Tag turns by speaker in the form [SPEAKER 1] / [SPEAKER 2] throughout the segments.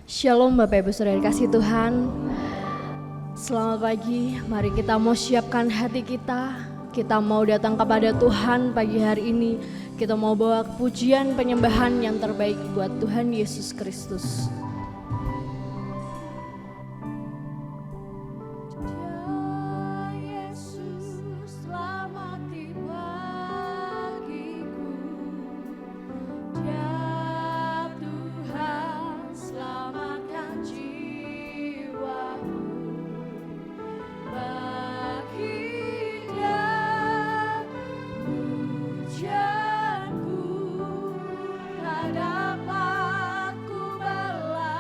[SPEAKER 1] Shalom Bapak Ibu Saudara kasih Tuhan. Selamat pagi, mari kita mau siapkan hati kita. Kita mau datang kepada Tuhan pagi hari ini. Kita mau bawa pujian penyembahan yang terbaik buat Tuhan Yesus Kristus.
[SPEAKER 2] Dapat ku bela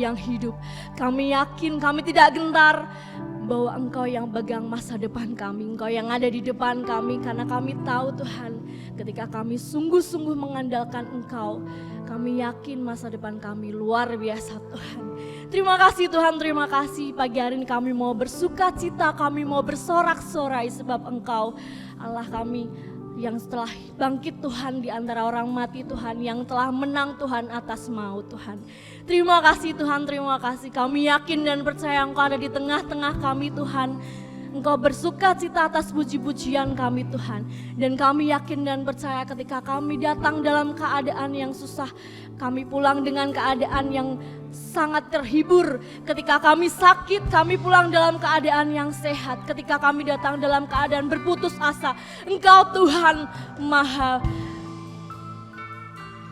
[SPEAKER 1] kami yang hidup. Kami yakin, kami tidak gentar bahwa Engkau yang pegang masa depan kami, Engkau yang ada di depan kami, karena kami tahu Tuhan, ketika kami sungguh-sungguh mengandalkan Engkau, kami yakin masa depan kami luar biasa Tuhan. Terima kasih Tuhan, terima kasih. Pagi hari ini kami mau bersuka cita, kami mau bersorak-sorai sebab Engkau Allah kami yang telah bangkit Tuhan di antara orang mati Tuhan, yang telah menang Tuhan atas maut Tuhan. Terima kasih Tuhan, terima kasih. Kami yakin dan percaya Engkau ada di tengah-tengah kami Tuhan. Engkau bersuka cita atas puji-pujian kami Tuhan. Dan kami yakin dan percaya ketika kami datang dalam keadaan yang susah, kami pulang dengan keadaan yang sangat terhibur. Ketika kami sakit, kami pulang dalam keadaan yang sehat. Ketika kami datang dalam keadaan berputus asa, Engkau Tuhan Maha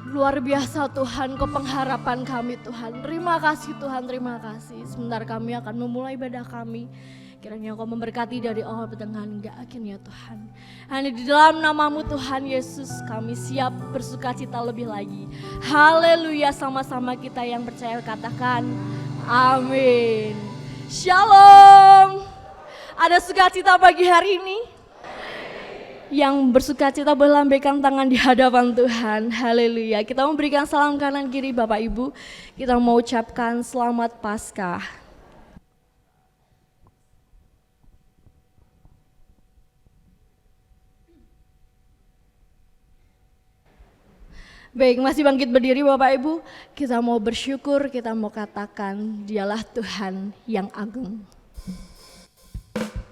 [SPEAKER 1] luar biasa Tuhan, Kau pengharapan kami Tuhan. Terima kasih Tuhan, terima kasih. Sebentar kami akan memulai ibadah kami. Kiranya Kau memberkati dari awal pertengahan hingga akhirnya Tuhan. Hanya di dalam nama-Mu Tuhan Yesus kami siap bersuka cita lebih lagi. Haleluya, sama-sama kita yang percaya katakan amin. Shalom. Ada sukacita pagi hari ini? Yang bersuka cita boleh lambaikan tangan di hadapan Tuhan. Haleluya. Kita memberikan salam kanan kiri Bapak Ibu. Kita mau ucapkan selamat Paskah. Baik, masih bangkit berdiri Bapak Ibu. Kita mau bersyukur, kita mau katakan Dialah Tuhan yang agung.
[SPEAKER 2] Ku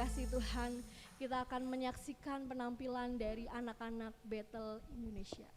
[SPEAKER 1] kasih Tuhan, kita akan menyaksikan penampilan dari anak-anak Bethel Indonesia.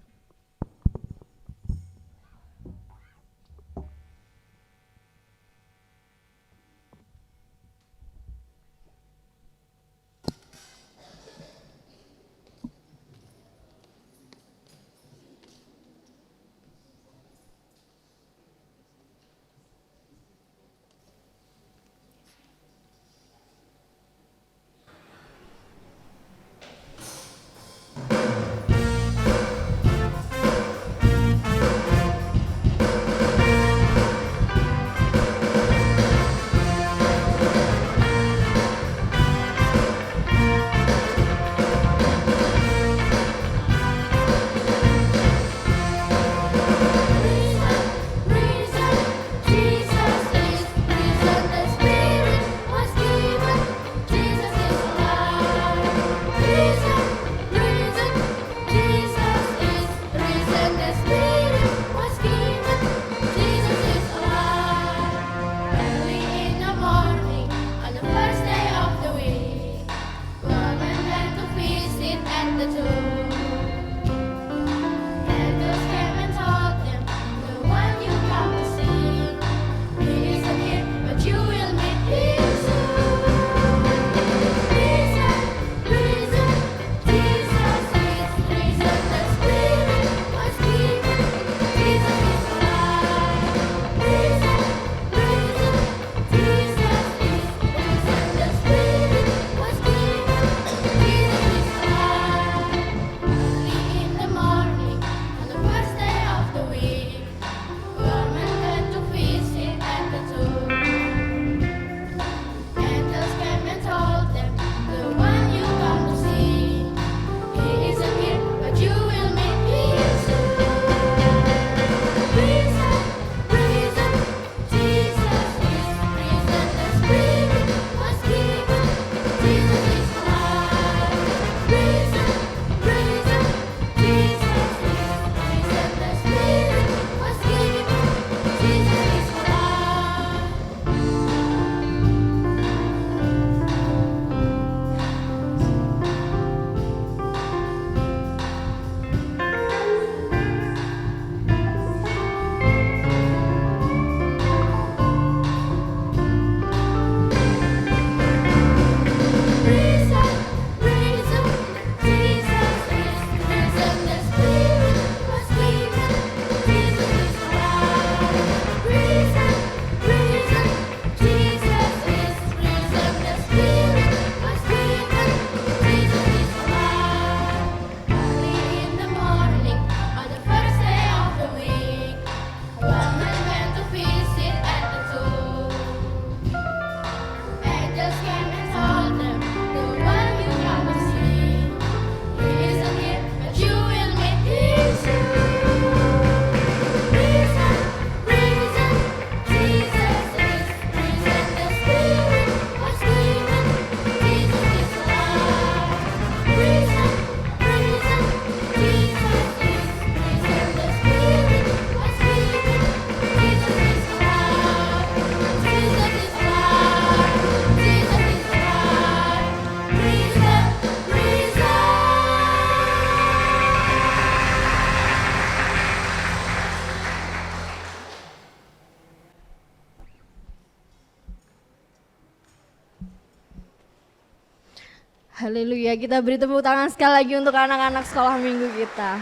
[SPEAKER 1] Haleluya, kita beri tepuk tangan sekali lagi untuk anak-anak sekolah minggu kita.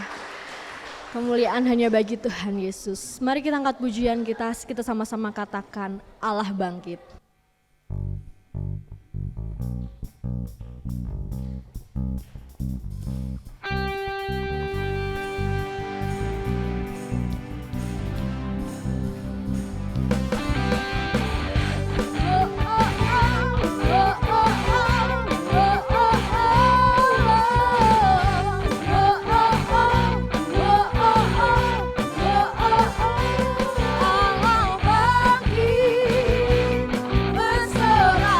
[SPEAKER 1] Kemuliaan hanya bagi Tuhan Yesus. Mari kita angkat pujian kita sama-sama katakan Allah bangkit.
[SPEAKER 2] Allah bangkit, berserah.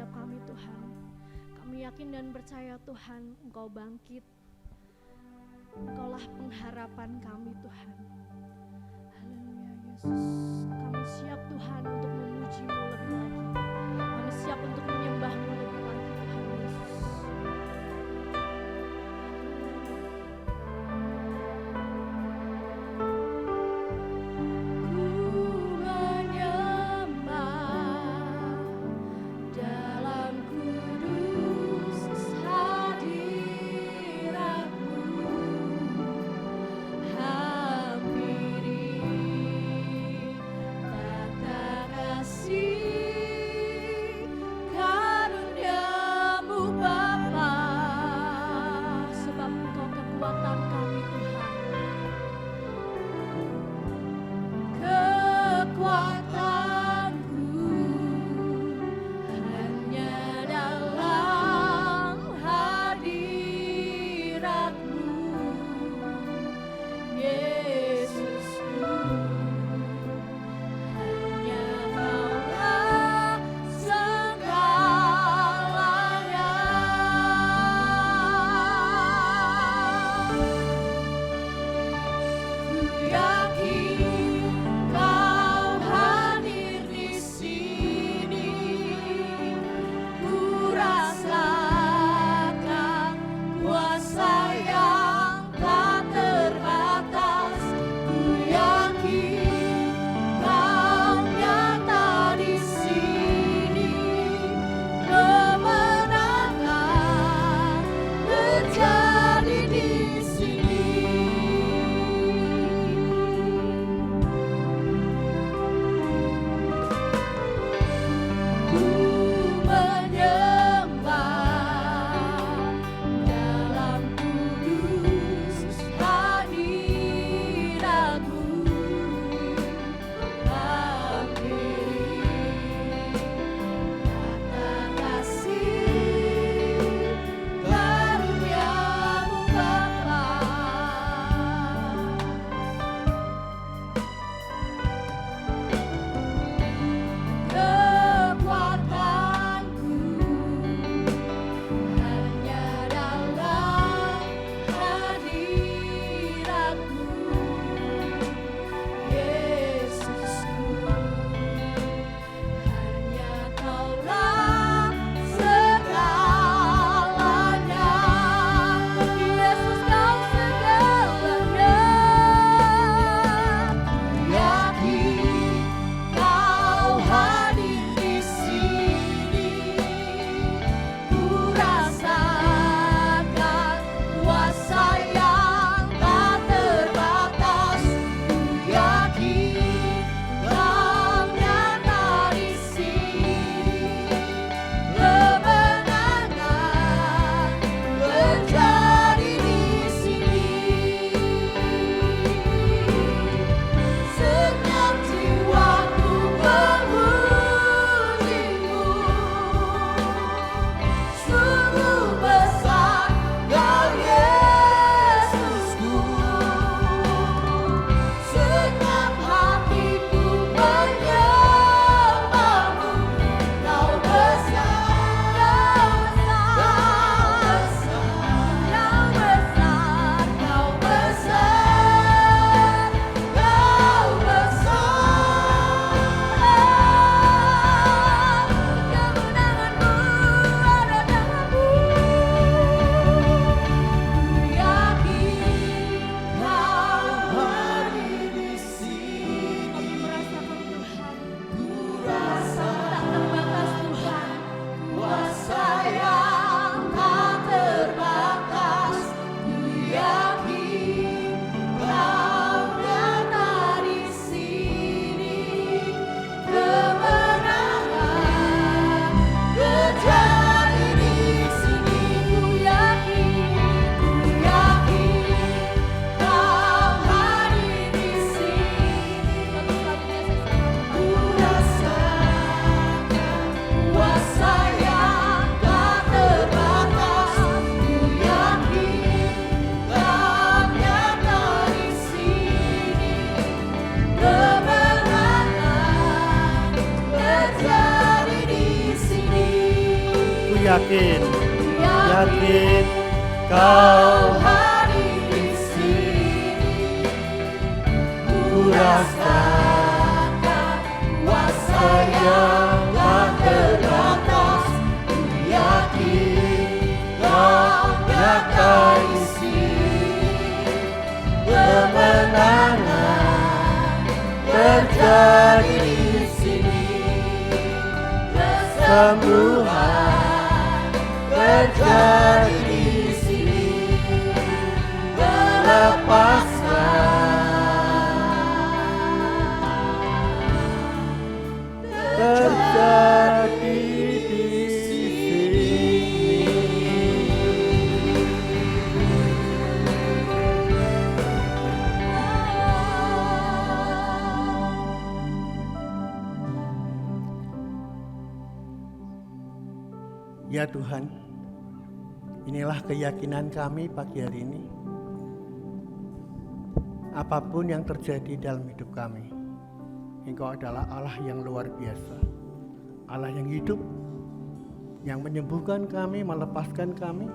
[SPEAKER 1] setiap kami Tuhan. Kami yakin dan percaya Tuhan, Engkau bangkit. Engkaulah pengharapan kami Tuhan. Haleluya Yesus. Kami siap Tuhan untuk memuji-Mu lebih lagi. Kami siap untuk menyembah-Mu lebih lagi Tuhan Yesus.
[SPEAKER 2] Hampiri tata kasih yakin kau hadir di sini. Ku rasakan kuasa yang tak terbatas. Ku yakin kau nyata di sini. Kemenangan terjadi di sini. Kesembuhan terjadi di sini. Kelepaskan terjadi di sini. Ya Tuhan, inilah keyakinan kami pagi hari ini. Apapun yang terjadi dalam hidup kami, Engkau adalah Allah yang luar biasa, Allah yang hidup, yang menyembuhkan kami, melepaskan kami,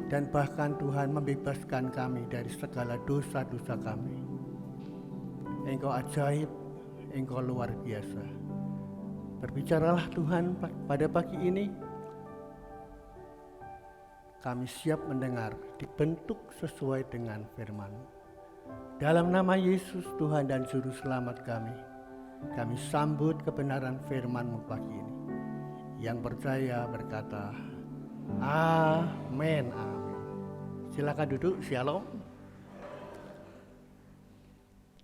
[SPEAKER 2] dan bahkan Tuhan membebaskan kami dari segala dosa-dosa kami. Engkau ajaib, Engkau luar biasa. Berbicaralah Tuhan pada pagi ini. Kami siap mendengar, dibentuk sesuai dengan firman. Dalam nama Yesus Tuhan dan Juru Selamat kami sambut kebenaran firman-Mu pagi ini. Yang percaya berkata, amin, amin. Silakan duduk, shalom.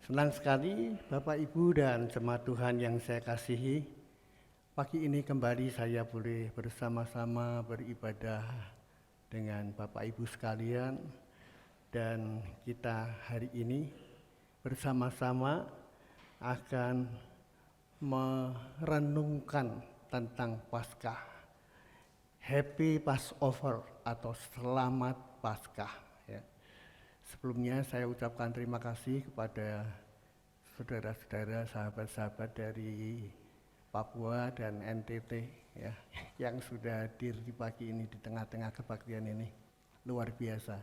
[SPEAKER 2] Senang sekali Bapak Ibu dan jemaat Tuhan yang saya kasihi. Pagi ini kembali saya boleh bersama-sama beribadah dengan Bapak Ibu sekalian, dan kita hari ini bersama-sama akan merenungkan tentang Paskah. Happy Passover atau Selamat Paskah. Ya. Sebelumnya saya ucapkan terima kasih kepada saudara-saudara, sahabat-sahabat dari Papua dan NTT ya, yang sudah hadir di pagi ini di tengah-tengah kebaktian ini. Luar biasa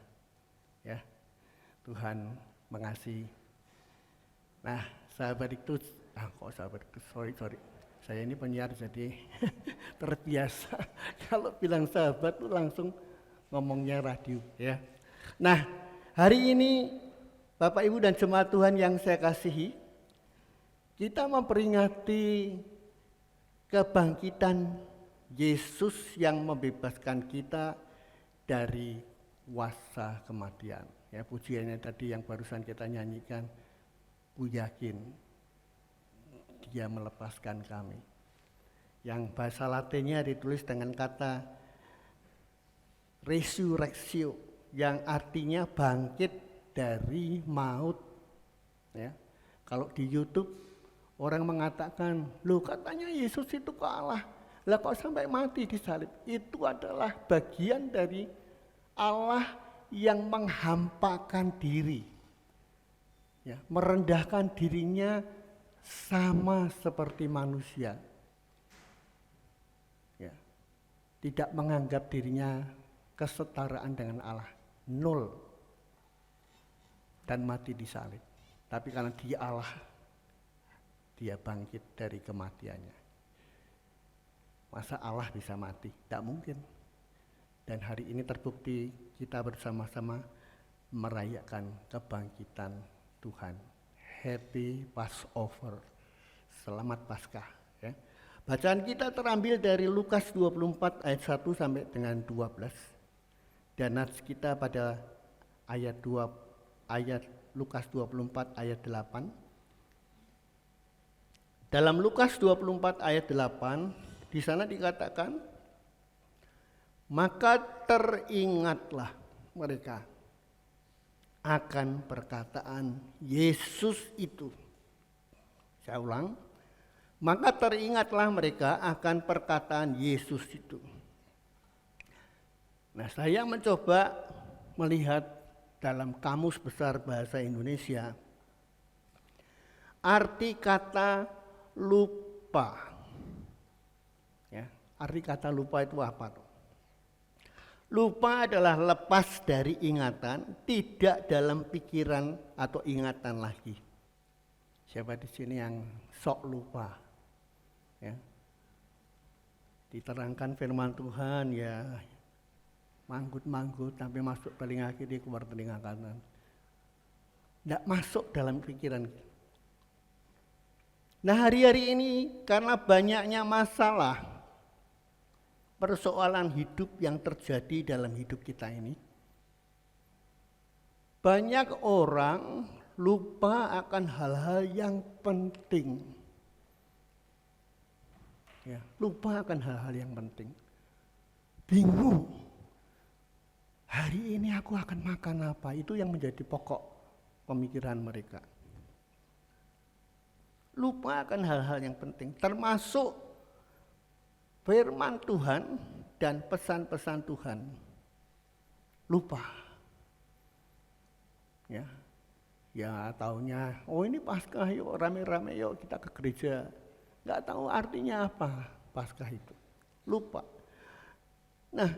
[SPEAKER 2] ya, Tuhan mengasihi. Nah sahabat itu, sorry, saya ini penyiar jadi terbiasa kalau bilang sahabat tuh langsung ngomongnya radio ya. Nah hari ini Bapak Ibu dan jemaat Tuhan yang saya kasihi, kita memperingati kebangkitan Yesus yang membebaskan kita dari kuasa kematian. Ya, pujiannya tadi yang barusan kita nyanyikan, ku yakin Dia melepaskan kami. Yang bahasa Latinnya ditulis dengan kata resurrectio, yang artinya bangkit dari maut. Ya, kalau di YouTube orang mengatakan, loh katanya Yesus itu kalah, lah kok sampai mati disalib? Itu adalah bagian dari Allah yang menghampakan diri, ya, merendahkan dirinya sama seperti manusia, ya, tidak menganggap dirinya kesetaraan dengan Allah, nol, dan mati disalib. Tapi karena Dia Allah, Dia bangkit dari kematiannya. Masa Allah bisa mati? Tidak mungkin. Dan hari ini terbukti kita bersama-sama merayakan kebangkitan Tuhan. Happy Passover, Selamat Paskah. Ya. Bacaan kita terambil dari Lukas 24 ayat 1 sampai dengan 12. Dan nats kita pada ayat Lukas 24 ayat 8. Dalam Lukas 24 ayat 8, di sana dikatakan, maka teringatlah mereka akan perkataan Yesus itu. Saya ulang, maka teringatlah mereka akan perkataan Yesus itu. Nah, saya mencoba melihat dalam Kamus Besar Bahasa Indonesia arti kata lupa. Ya, Arti kata lupa itu apa tuh? Lupa adalah lepas dari ingatan, tidak dalam pikiran atau ingatan lagi. Siapa di sini yang sok lupa? Ya. Diterangkan firman Tuhan ya, manggut-manggut sampai masuk telinga kiri keluar telinga kanan. Tidak masuk dalam pikiran. Nah, hari-hari ini karena banyaknya masalah, persoalan hidup yang terjadi dalam hidup kita ini, banyak orang lupa akan hal-hal yang penting. Ya, lupa akan hal-hal yang penting. Bingung. Hari ini aku akan makan apa? Itu yang menjadi pokok pemikiran mereka. Lupa akan hal-hal yang penting, termasuk firman Tuhan dan pesan-pesan Tuhan. Lupa. Ya taunya, oh ini Paskah yuk, rame-rame yuk kita ke gereja. Nggak tahu artinya apa Paskah itu. Lupa. Nah,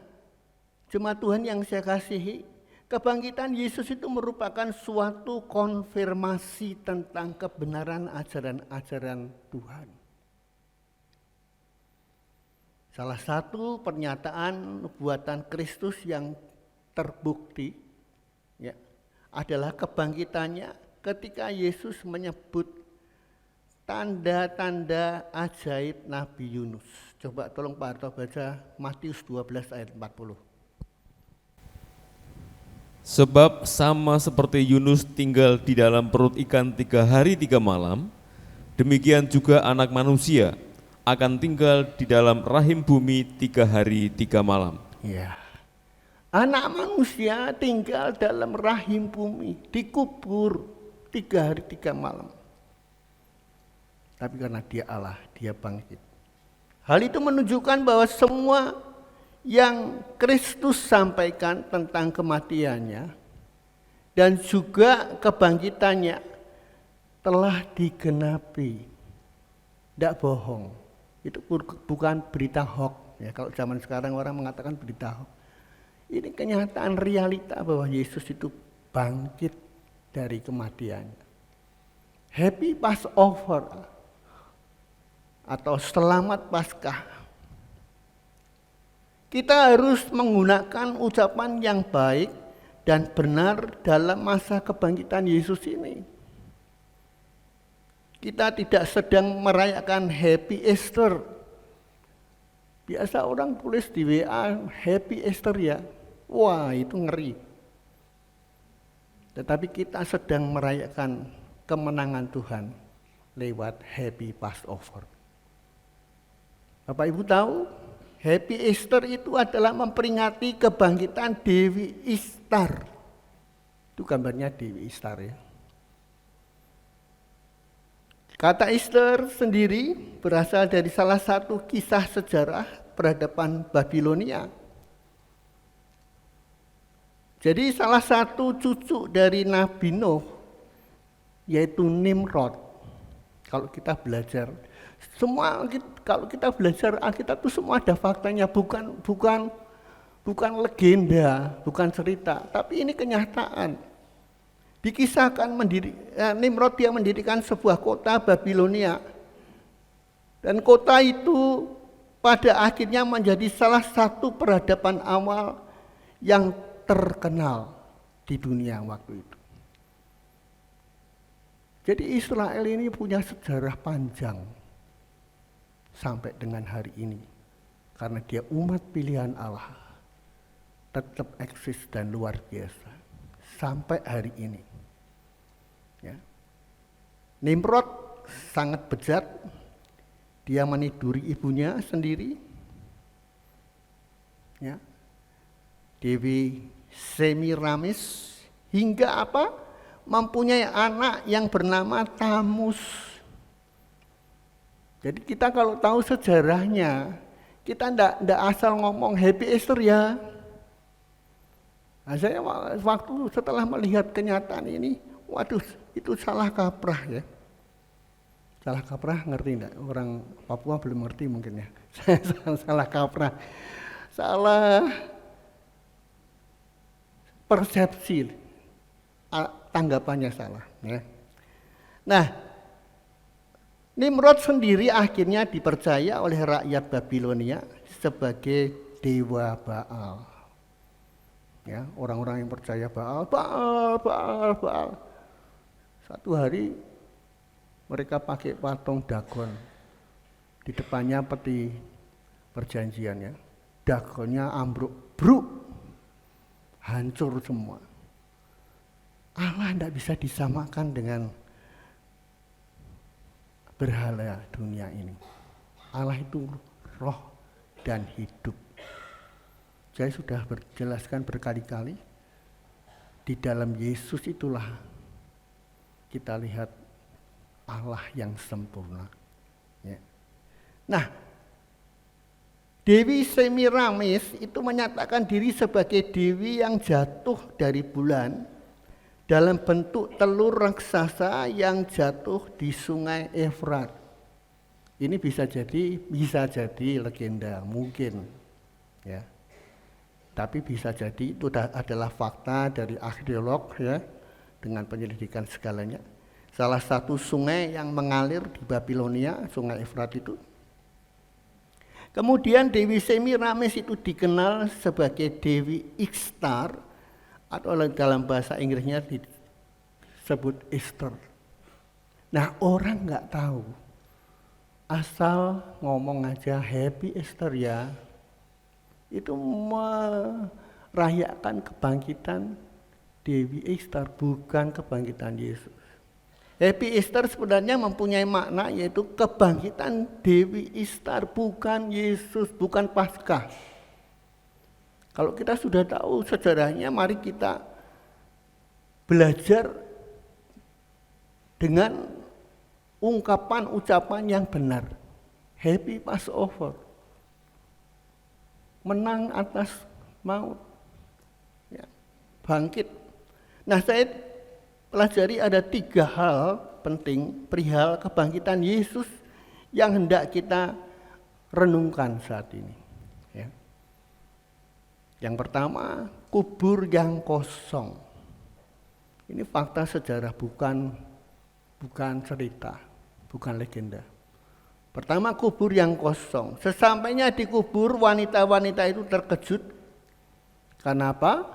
[SPEAKER 2] jemaat Tuhan yang saya kasihi, kebangkitan Yesus itu merupakan suatu konfirmasi tentang kebenaran ajaran-ajaran Tuhan. Salah satu pernyataan nubuatan Kristus yang terbukti ya, adalah kebangkitannya ketika Yesus menyebut tanda-tanda ajaib Nabi Yunus. Coba tolong Pak Harto baca Matius 12 ayat 40.
[SPEAKER 3] Sebab sama seperti Yunus tinggal di dalam perut ikan 3 hari 3 malam, demikian juga anak manusia akan tinggal di dalam rahim bumi 3 hari 3 malam.
[SPEAKER 2] Ya. Anak manusia tinggal dalam rahim bumi, dikubur 3 hari 3 malam. Tapi karena dia Allah, dia bangkit. Hal itu menunjukkan bahwa semua yang Kristus sampaikan tentang kematiannya dan juga kebangkitannya telah digenapi. Tidak bohong. Itu bukan berita hoax. Ya, kalau zaman sekarang orang mengatakan berita hoax. Ini kenyataan realita bahwa Yesus itu bangkit dari kematiannya. Happy Passover atau selamat Paskah. Kita harus menggunakan ucapan yang baik dan benar dalam masa kebangkitan Yesus ini. Kita tidak sedang merayakan Happy Easter. Biasa orang tulis di WA Happy Easter ya. Wah, itu ngeri. Tetapi kita sedang merayakan kemenangan Tuhan lewat Happy Passover. Bapak Ibu tahu, Happy Easter itu adalah memperingati kebangkitan Dewi Ishtar. Itu gambarnya Dewi Ishtar ya. Kata Ishtar sendiri berasal dari salah satu kisah sejarah peradaban Babilonia. Jadi salah satu cucu dari Nabi Nuh yaitu Nimrod. Kalau kita belajar kalau kita belajar Alkitab itu semua ada faktanya, bukan legenda, bukan cerita, tapi ini kenyataan. Dikisahkan Nimrod dia mendirikan sebuah kota Babilonia. Dan kota itu pada akhirnya menjadi salah satu peradaban awal yang terkenal di dunia waktu itu. Jadi Israel ini punya sejarah panjang sampai dengan hari ini. Karena dia umat pilihan Allah, tetap eksis dan luar biasa sampai hari ini. Ya. Nimrod sangat bejat, dia meniduri ibunya sendiri. Ya. Dewi Semiramis hingga mempunyai anak yang bernama Tamus. Jadi kita kalau tahu sejarahnya, kita ndak asal ngomong Happy Easter ya. Nah, saya waktu setelah melihat kenyataan ini, waduh itu salah kaprah ya. Salah kaprah ngerti enggak? Orang Papua belum ngerti mungkin ya. Salah kaprah. Salah persepsi. Tanggapannya salah. Ya. Nah, Nimrod sendiri akhirnya dipercaya oleh rakyat Babilonia sebagai dewa Baal. Ya, orang-orang yang percaya Baal. Satu hari mereka pakai patung Dagon. Di depannya peti perjanjiannya. Dagonnya ambruk, bruk. Hancur semua. Allah tidak bisa disamakan dengan berhala dunia ini. Allah itu roh dan hidup. Saya sudah berjelaskan berkali-kali, di dalam Yesus itulah kita lihat Allah yang sempurna. Ya. Nah, Dewi Semiramis itu menyatakan diri sebagai dewi yang jatuh dari bulan dalam bentuk telur raksasa yang jatuh di sungai Efrat. Ini bisa jadi legenda mungkin, ya. Tapi bisa jadi itu adalah fakta dari arkeolog, ya, dengan penyelidikan segalanya. Salah satu sungai yang mengalir di Babilonia, sungai Efrat itu. Kemudian Dewi Semiramis itu dikenal sebagai Dewi Ishtar, atau dalam bahasa Inggrisnya disebut Esther. Nah, orang nggak tahu, asal ngomong aja Happy Easter ya, itu merayakan kebangkitan Dewi Ishtar, bukan kebangkitan Yesus. Happy Easter sebenarnya mempunyai makna, yaitu kebangkitan Dewi Ishtar, bukan Yesus, bukan Paskah. Kalau kita sudah tahu sejarahnya, mari kita belajar dengan ucapan yang benar. Happy Passover, menang atas maut, ya, bangkit. Nah, saya pelajari ada 3 hal penting perihal kebangkitan Yesus yang hendak kita renungkan saat ini. Ya. Yang pertama, kubur yang kosong. Ini fakta sejarah, bukan cerita, bukan legenda. Pertama, kubur yang kosong. Sesampainya di kubur, wanita-wanita itu terkejut. Kenapa?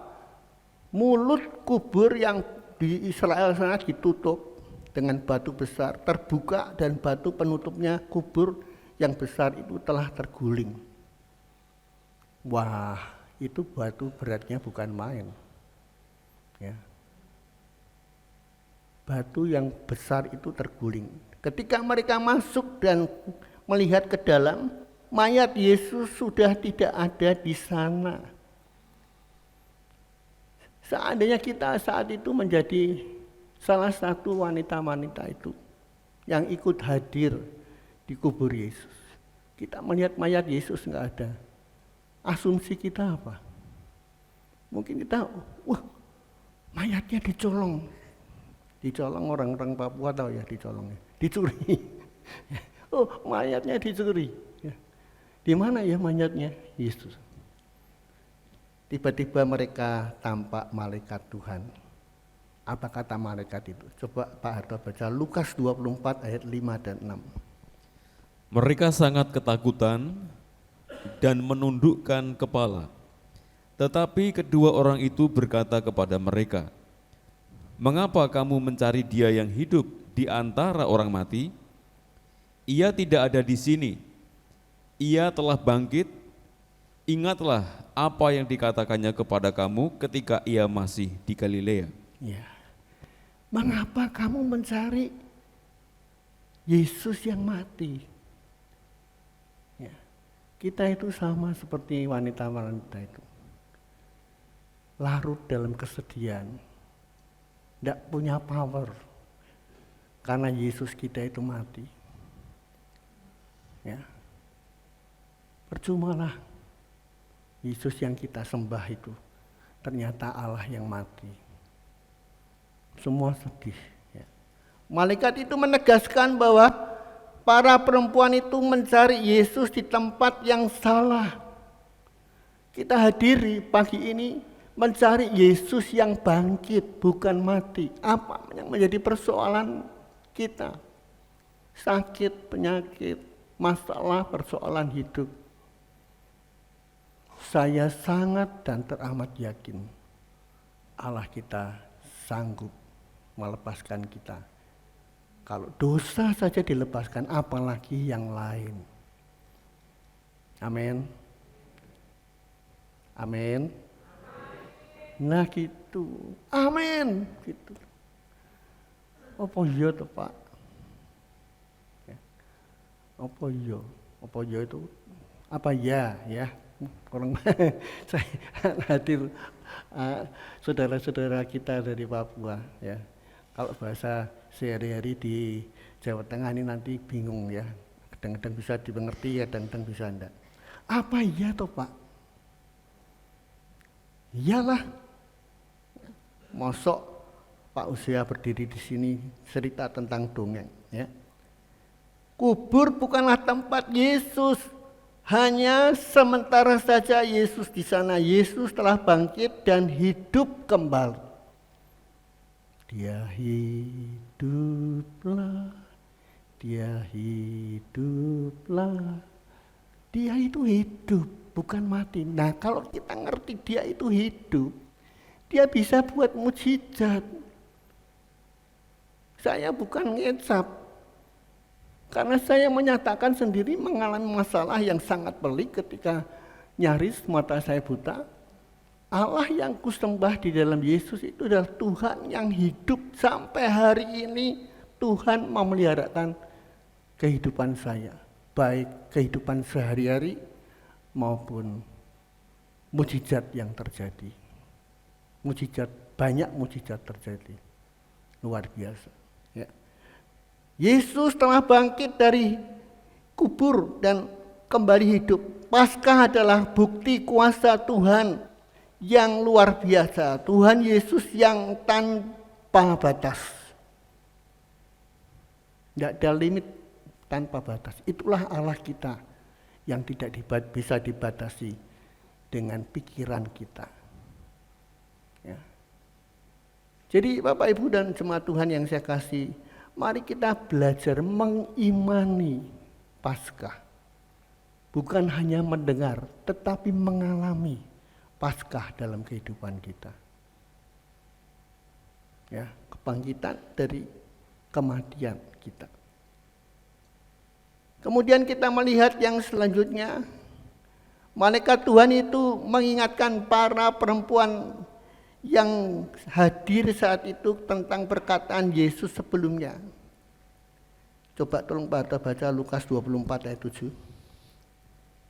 [SPEAKER 2] Mulut kubur yang di Israel sana ditutup dengan batu besar, terbuka, dan batu penutupnya kubur yang besar itu telah terguling. Wah, itu batu beratnya bukan main. Ya. Batu yang besar itu terguling. Ketika mereka masuk dan melihat ke dalam, mayat Yesus sudah tidak ada di sana. Seandainya kita saat itu menjadi salah satu wanita-wanita itu yang ikut hadir di kubur Yesus, kita melihat mayat Yesus nggak ada, asumsi kita apa? Mungkin kita, wah, mayatnya dicolong orang-orang Papua tahu ya, dicolongnya, dicuri. Oh, mayatnya dicuri. Di mana ya mayatnya? Yesus. Tiba-tiba mereka tampak malaikat Tuhan. Apa kata malaikat itu? Coba Pak Harto baca Lukas 24 ayat 5 dan 6.
[SPEAKER 3] Mereka sangat ketakutan dan menundukkan kepala. Tetapi kedua orang itu berkata kepada mereka, "Mengapa kamu mencari Dia yang hidup di antara orang mati? Ia tidak ada di sini. Ia telah bangkit. Ingatlah apa yang dikatakannya kepada kamu ketika ia masih di Galilea."
[SPEAKER 2] Ya. Mengapa kamu mencari Yesus yang mati? Ya. Kita itu sama seperti wanita-wanita itu. Larut dalam kesedihan. Tidak punya power. Karena Yesus kita itu mati. Ya. Percumalah Yesus yang kita sembah itu ternyata Allah yang mati. Semua sedih. Ya. Malaikat itu menegaskan bahwa para perempuan itu mencari Yesus di tempat yang salah. Kita hadiri pagi ini mencari Yesus yang bangkit, bukan mati. Apa yang menjadi persoalan kita? Sakit, penyakit, masalah, persoalan hidup. Saya sangat dan teramat yakin Allah kita sanggup melepaskan kita. Kalau dosa saja dilepaskan, apalagi yang lain. Amin. Amin. Nah gitu. Amin. Gitu. Apa iya tuh Pak? Apa iya? Apa iya itu? Apa ya? Ya. Kurang saya hadir saudara-saudara kita dari Papua ya. Kalau bahasa sehari-hari di Jawa Tengah ini nanti bingung ya. Kadang-kadang bisa dimengerti, kadang-kadang bisa enggak. Apa iya toh Pak? Iyalah. Mosok Pak Usia berdiri di sini cerita tentang dongeng ya. Kubur bukanlah tempat Yesus. Hanya sementara saja Yesus di sana. Yesus telah bangkit dan hidup kembali. Dia hiduplah, dia hiduplah. Dia itu hidup, bukan mati. Nah, kalau kita ngerti dia itu hidup, dia bisa buat mujizat. Saya bukan ngecap. Karena saya menyatakan sendiri mengalami masalah yang sangat pelik ketika nyaris mata saya buta. Allah yang kusembah di dalam Yesus itu adalah Tuhan yang hidup sampai hari ini. Tuhan memeliharakan kehidupan saya, baik kehidupan sehari-hari maupun mujizat yang terjadi. Mujizat, banyak mujizat terjadi, luar biasa. Ya. Yesus telah bangkit dari kubur dan kembali hidup. Paskah adalah bukti kuasa Tuhan yang luar biasa. Tuhan Yesus yang tanpa batas. Tidak ada limit, tanpa batas. Itulah Allah kita yang tidak bisa dibatasi dengan pikiran kita. Ya. Jadi Bapak Ibu dan jemaat Tuhan yang saya kasih, mari kita belajar mengimani Paskah. Bukan hanya mendengar, tetapi mengalami Paskah dalam kehidupan kita. Ya, kebangkitan dari kematian kita. Kemudian kita melihat yang selanjutnya, malaikat Tuhan itu mengingatkan para perempuan yang hadir saat itu tentang perkataan Yesus sebelumnya. Coba tolong baca Lukas 24 ayat 7.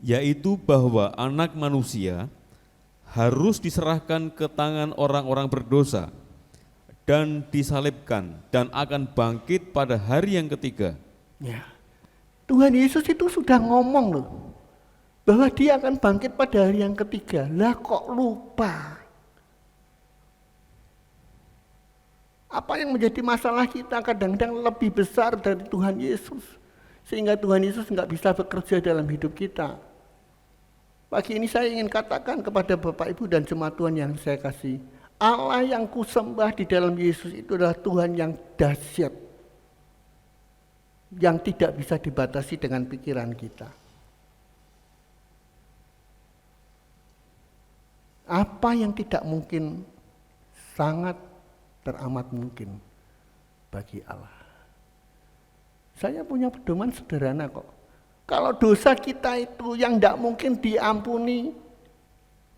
[SPEAKER 3] Yaitu bahwa anak manusia harus diserahkan ke tangan orang-orang berdosa dan disalibkan dan akan bangkit pada hari yang ketiga.
[SPEAKER 2] Ya. Tuhan Yesus itu sudah ngomong loh, bahwa dia akan bangkit pada hari yang ketiga. Lah kok lupa? Apa yang menjadi masalah kita kadang-kadang lebih besar dari Tuhan Yesus, sehingga Tuhan Yesus nggak bisa bekerja dalam hidup kita. Pagi ini saya ingin katakan kepada Bapak Ibu dan jemaat Tuhan yang saya kasih, Allah yang kusembah di dalam Yesus itu adalah Tuhan yang dahsyat, yang tidak bisa dibatasi dengan pikiran kita. Apa yang tidak mungkin sangat teramat mungkin bagi Allah. Saya punya pedoman sederhana kok. Kalau dosa kita itu yang tidak mungkin diampuni,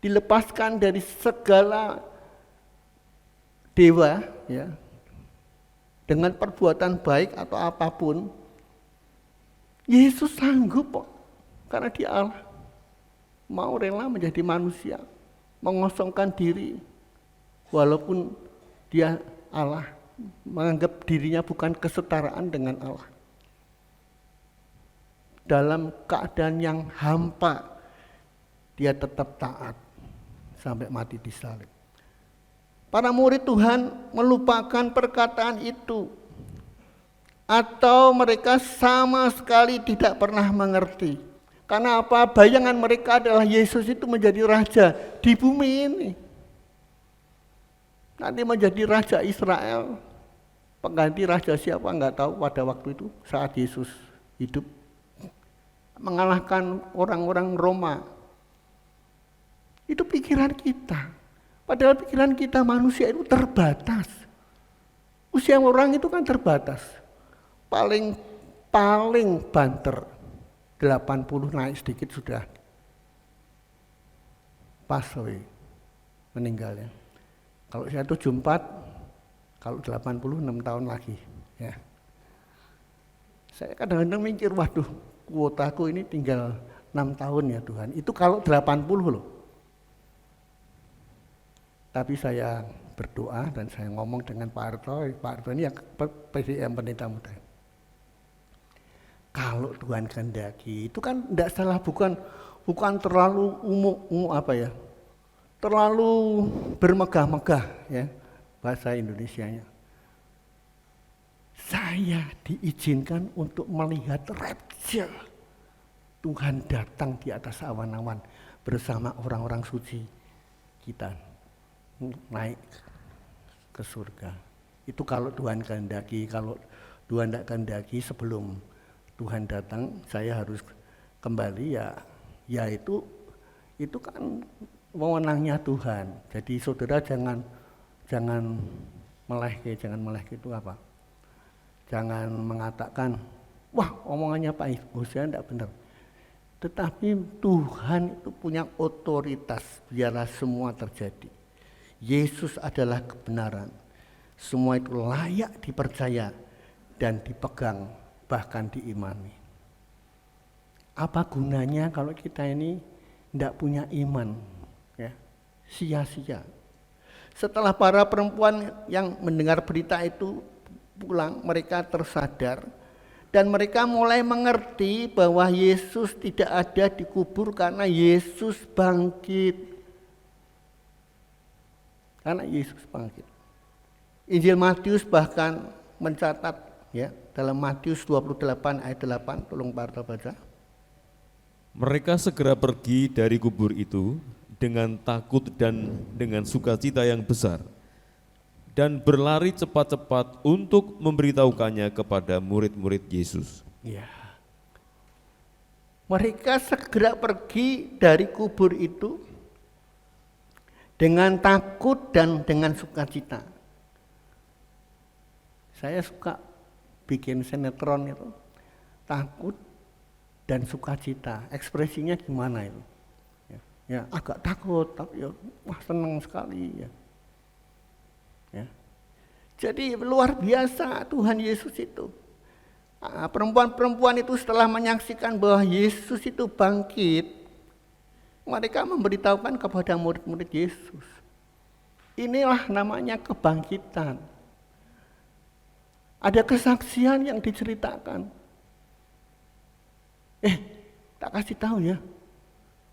[SPEAKER 2] dilepaskan dari segala dewa, ya, dengan perbuatan baik atau apapun, Yesus sanggup kok, karena dia Allah, mau rela menjadi manusia, mengosongkan diri, walaupun dia Allah, menganggap dirinya bukan kesetaraan dengan Allah. Dalam keadaan yang hampa, dia tetap taat sampai mati disalib. Para murid Tuhan melupakan perkataan itu. atau mereka sama sekali tidak pernah mengerti. Karena apa? Bayangan mereka adalah Yesus itu menjadi raja di bumi ini. Nanti menjadi raja Israel, pengganti raja siapa enggak tahu pada waktu itu saat Yesus hidup. Mengalahkan orang-orang Roma. Itu pikiran kita. Padahal pikiran kita manusia itu terbatas. Usia orang itu kan terbatas. Paling banter 80 naik sedikit sudah pasoi meninggalnya. Kalau saya 74, kalau 86 tahun lagi ya. Saya kadang-kadang mikir, waduh, kuotaku ini tinggal 6 tahun ya Tuhan. Itu kalau 80 loh. Tapi saya berdoa dan saya ngomong dengan Pak Arto ini yang PDM Pendeta Muda. Kalau Tuhan kehendaki, itu kan tidak salah, bukan terlalu terlalu bermegah-megah ya bahasa Indonesianya. Saya diizinkan untuk melihat rapture. Tuhan datang di atas awan-awan bersama orang-orang suci kita naik ke surga. Itu kalau Tuhan kehendaki. Kalau Tuhan tidak kehendaki, sebelum Tuhan datang saya harus kembali ya itu kan wewenangnya Tuhan. Jadi saudara jangan melehke itu apa? Jangan mengatakan, wah omongannya Pak Hussein tidak benar. Tetapi Tuhan itu punya otoritas, biarlah semua terjadi. Yesus adalah kebenaran. Semua itu layak dipercaya dan dipegang, bahkan diimani. Apa gunanya kalau kita ini tidak punya iman? Ya, sia-sia. Setelah para perempuan yang mendengar berita itu pulang, mereka tersadar dan mereka mulai mengerti bahwa Yesus tidak ada dikubur karena Yesus bangkit. Karena Yesus bangkit. Injil Matius bahkan mencatat ya dalam Matius 28 ayat 8, tolong Pak Arto baca.
[SPEAKER 3] Mereka segera pergi dari kubur itu dengan takut dan dengan sukacita yang besar, dan berlari cepat-cepat untuk memberitahukannya kepada murid-murid Yesus.
[SPEAKER 2] Ya. Mereka segera pergi dari kubur itu dengan takut dan dengan sukacita. Saya suka bikin sinetron itu, takut dan sukacita. Ekspresinya gimana itu? Ya agak takut, tapi ya, wah senang sekali ya. Ya. Jadi luar biasa Tuhan Yesus itu. Perempuan-perempuan itu setelah menyaksikan bahwa Yesus itu bangkit, mereka memberitahukan kepada murid-murid Yesus. Inilah namanya kebangkitan. Ada kesaksian yang diceritakan. Tak kasih tahu ya.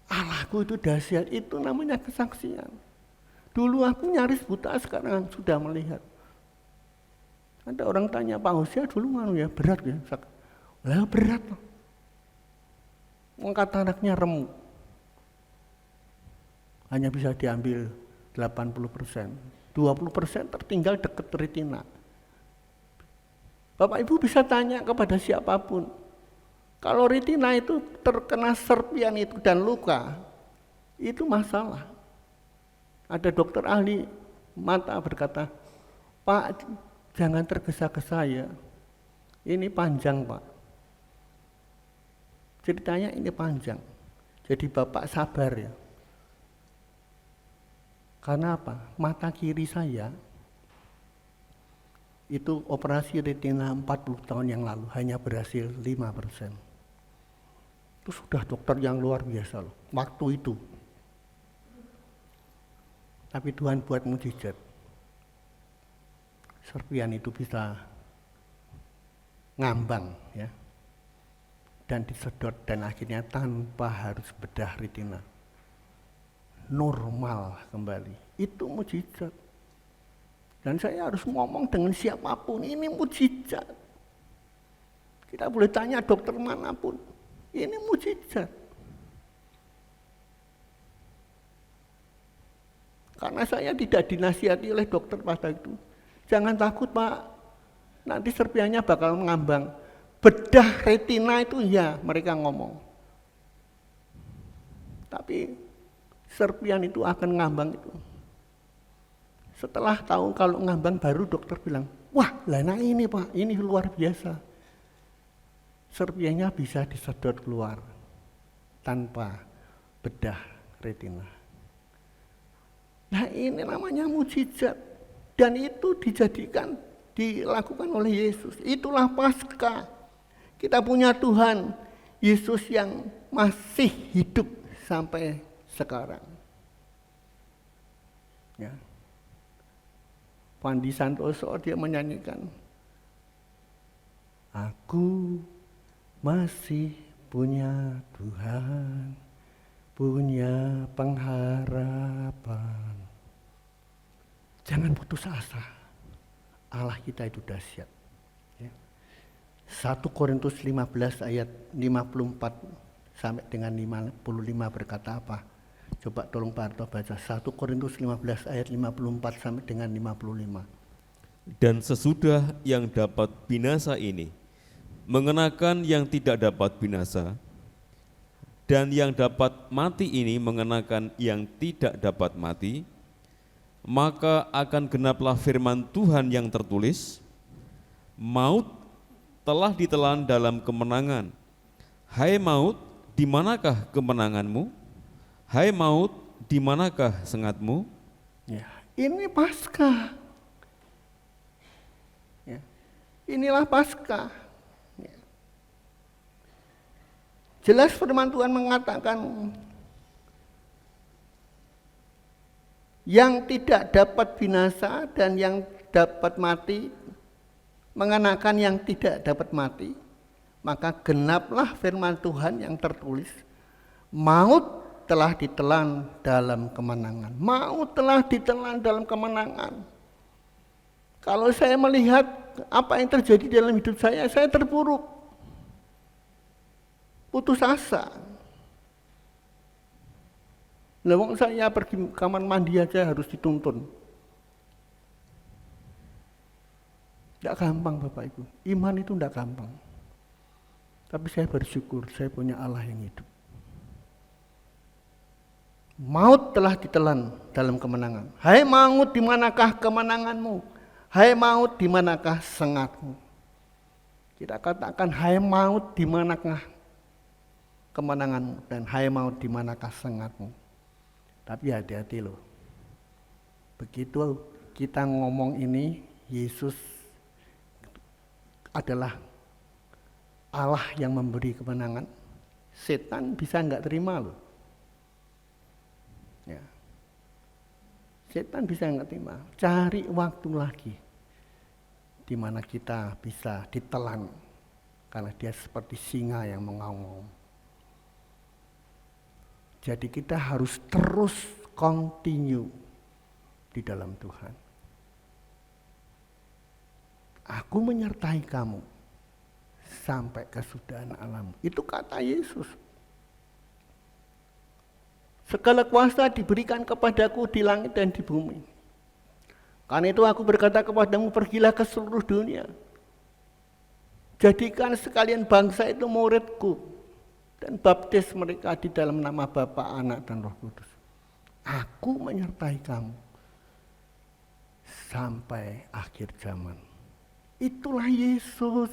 [SPEAKER 2] Allahku itu dahsyat, itu namanya kesaksian. Dulu aku nyaris buta, sekarang sudah melihat. Ada orang tanya, Pak Hosea dulu berat ya? Lah berat loh. Kataraknya remuk. Hanya bisa diambil 80%. 20% tertinggal dekat retina. Bapak Ibu bisa tanya kepada siapapun. Kalau retina itu terkena serpian itu dan luka, itu masalah. Ada dokter ahli mata berkata, Pak jangan tergesa-gesa ya, ini panjang Pak. Ceritanya ini panjang, jadi Bapak sabar ya. Karena apa? Mata kiri saya itu operasi retina 40 tahun yang lalu hanya berhasil 5%. Itu sudah dokter yang luar biasa loh, waktu itu. Tapi Tuhan buat mujizat. Serpian itu bisa ngambang ya. Dan disedot dan akhirnya tanpa harus bedah retina. Normal kembali. Itu mujizat. Dan saya harus ngomong dengan siapapun, ini mujizat. Kita boleh tanya dokter manapun. Ini mukjizat. Karena saya tidak dinasihati oleh dokter pada itu. Jangan takut Pak, nanti serpiannya bakal mengambang. Bedah retina itu ya mereka ngomong. Tapi serpian itu akan ngambang itu. Setelah tahu kalau ngambang baru dokter bilang, wah nah ini Pak, ini luar biasa. Serpiannya bisa disedot keluar tanpa bedah retina. Nah ini namanya mukjizat. Dan itu dilakukan oleh Yesus. Itulah Paskah. Kita punya Tuhan Yesus yang masih hidup sampai sekarang. Ya. Pandi Santoso dia menyanyikan, aku masih punya Tuhan, punya pengharapan. Jangan putus asa. Allah kita itu dahsyat. Ya. 1 Korintus 15 ayat 54 sampai dengan 55 berkata apa? Coba tolong Pak Arto baca 1 Korintus 15 ayat 54 sampai dengan 55.
[SPEAKER 3] Dan sesudah yang dapat binasa ini, mengenakan yang tidak dapat binasa, dan yang dapat mati ini mengenakan yang tidak dapat mati, maka akan genaplah firman Tuhan yang tertulis, maut telah ditelan dalam kemenangan. Hai maut, di manakah kemenanganmu? Hai maut, di manakah sengatmu?
[SPEAKER 2] Ya, ini Paskah. Ya, inilah Paskah. Ya. Jelas firman Tuhan mengatakan yang tidak dapat binasa dan yang dapat mati mengenakan yang tidak dapat mati, maka genaplah firman Tuhan yang tertulis, maut telah ditelan dalam kemenangan. Maut telah ditelan dalam kemenangan. Kalau saya melihat apa yang terjadi dalam hidup saya terpuruk, putus asa. Lewong saya pergi kamar mandi aja harus dituntun. Tidak gampang Bapak Ibu, iman itu tidak gampang. Tapi saya bersyukur saya punya Allah yang hidup. Maut telah ditelan dalam kemenangan. Hai maut, di manakah kemenanganmu? Hai maut, di manakah sengatmu? Kita katakan, hai maut, di manakah kemenanganmu? Dan hai maut, di manakah sengatmu? Tapi hati-hati loh. Begitu kita ngomong ini, Yesus adalah Allah yang memberi kemenangan. Setan bisa enggak terima loh. Ya. Setan bisa enggak terima. Cari waktu lagi di mana kita bisa ditelan karena dia seperti singa yang mengaum. Jadi kita harus terus continue di dalam Tuhan. Aku menyertai kamu sampai kesudahan alam. Itu kata Yesus. Segala kuasa diberikan kepadaku di langit dan di bumi. Karena itu aku berkata kepadamu, pergilah ke seluruh dunia. Jadikan sekalian bangsa itu muridku. Dan baptis mereka di dalam nama Bapa, Anak, dan Roh Kudus. Aku menyertai kamu sampai akhir zaman. Itulah Yesus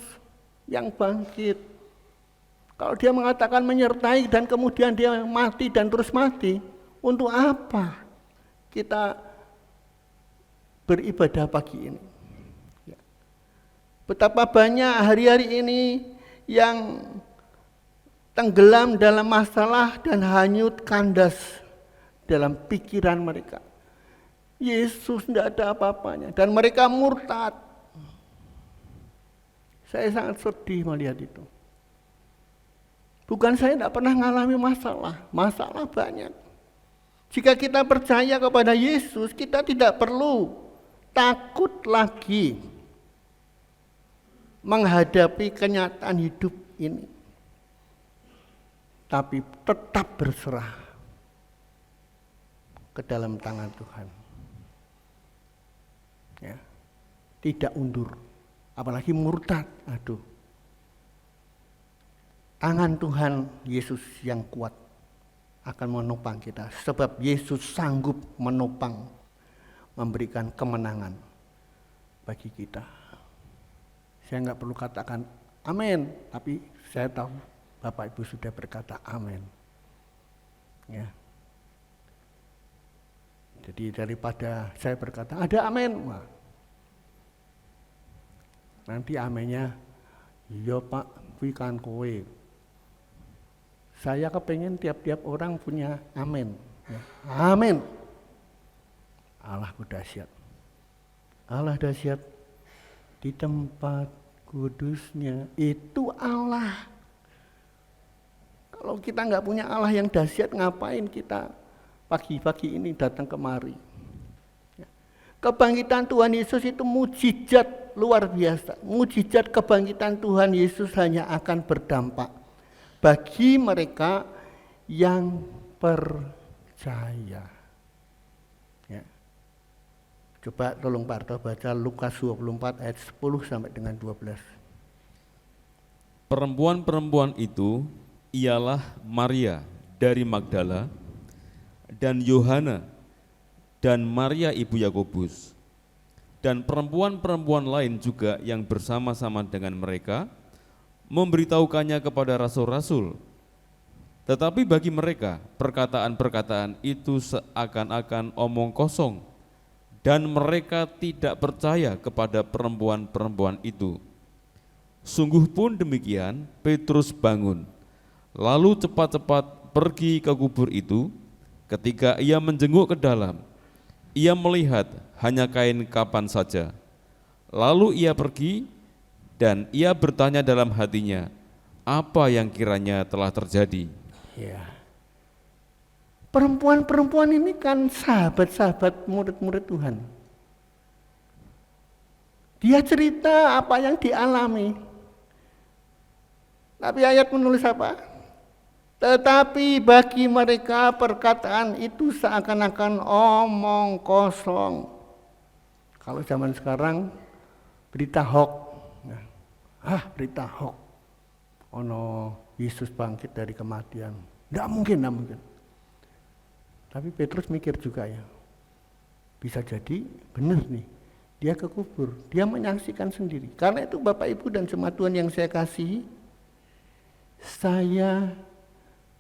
[SPEAKER 2] yang bangkit. Kalau dia mengatakan menyertai dan kemudian dia mati dan terus mati, untuk apa kita beribadah pagi ini? Betapa banyak hari-hari ini yang tenggelam dalam masalah dan hanyut kandas dalam pikiran mereka. Yesus tidak ada apa-apanya dan mereka murtad. Saya sangat sedih melihat itu. Bukan saya tidak pernah mengalami masalah banyak. Jika kita percaya kepada Yesus, kita tidak perlu takut lagi. menghadapi kenyataan hidup ini, tapi tetap berserah ke dalam tangan Tuhan. Ya, tidak undur, apalagi murtad. Aduh, tangan Tuhan Yesus yang kuat akan menopang kita, sebab Yesus sanggup menopang, memberikan kemenangan bagi kita. Saya nggak perlu katakan amin, tapi saya tahu Bapak Ibu sudah berkata amin. Ya. Jadi daripada saya berkata ada amin, wah, nanti aminnya, iya Pak, kuwi kan kowe. Saya kepengen tiap-tiap orang punya amin. Ya. Amin. Allah dahsyat. Allah dahsyat di tempat kudusnya, itu Allah. Kalau kita nggak punya Allah yang dahsyat, ngapain kita pagi-pagi ini datang kemari? Ya. Kebangkitan Tuhan Yesus itu mujizat luar biasa. Mujizat kebangkitan Tuhan Yesus hanya akan berdampak bagi mereka yang percaya. Ya. Coba tolong Pak Arto baca Lukas 24 ayat 10 sampai dengan 12.
[SPEAKER 3] Perempuan-perempuan itu ialah Maria dari Magdala dan Yohana dan Maria ibu Yakobus dan perempuan-perempuan lain juga yang bersama-sama dengan mereka memberitahukannya kepada rasul-rasul. Tetapi bagi mereka perkataan-perkataan itu seakan-akan omong kosong dan mereka tidak percaya kepada perempuan-perempuan itu. Sungguh pun demikian, Petrus bangun, lalu cepat-cepat pergi ke kubur itu. Ketika ia menjenguk ke dalam, ia melihat hanya kain kapan saja. Lalu ia pergi dan ia bertanya dalam hatinya, apa yang kiranya telah terjadi.
[SPEAKER 2] Ya. Perempuan-perempuan ini kan sahabat-sahabat murid-murid Tuhan. Dia cerita apa yang dialami. Tapi ayat menulis apa? Tetapi bagi mereka perkataan itu seakan-akan omong kosong. Kalau zaman sekarang berita hoax. Berita hoax. Ono Yesus bangkit dari kematian. Tidak mungkin, tidak mungkin. Tapi Petrus mikir juga ya. Bisa jadi benar nih. Dia ke kubur, dia menyaksikan sendiri. Karena itu Bapak Ibu dan jemaat Tuhan yang saya kasihi, saya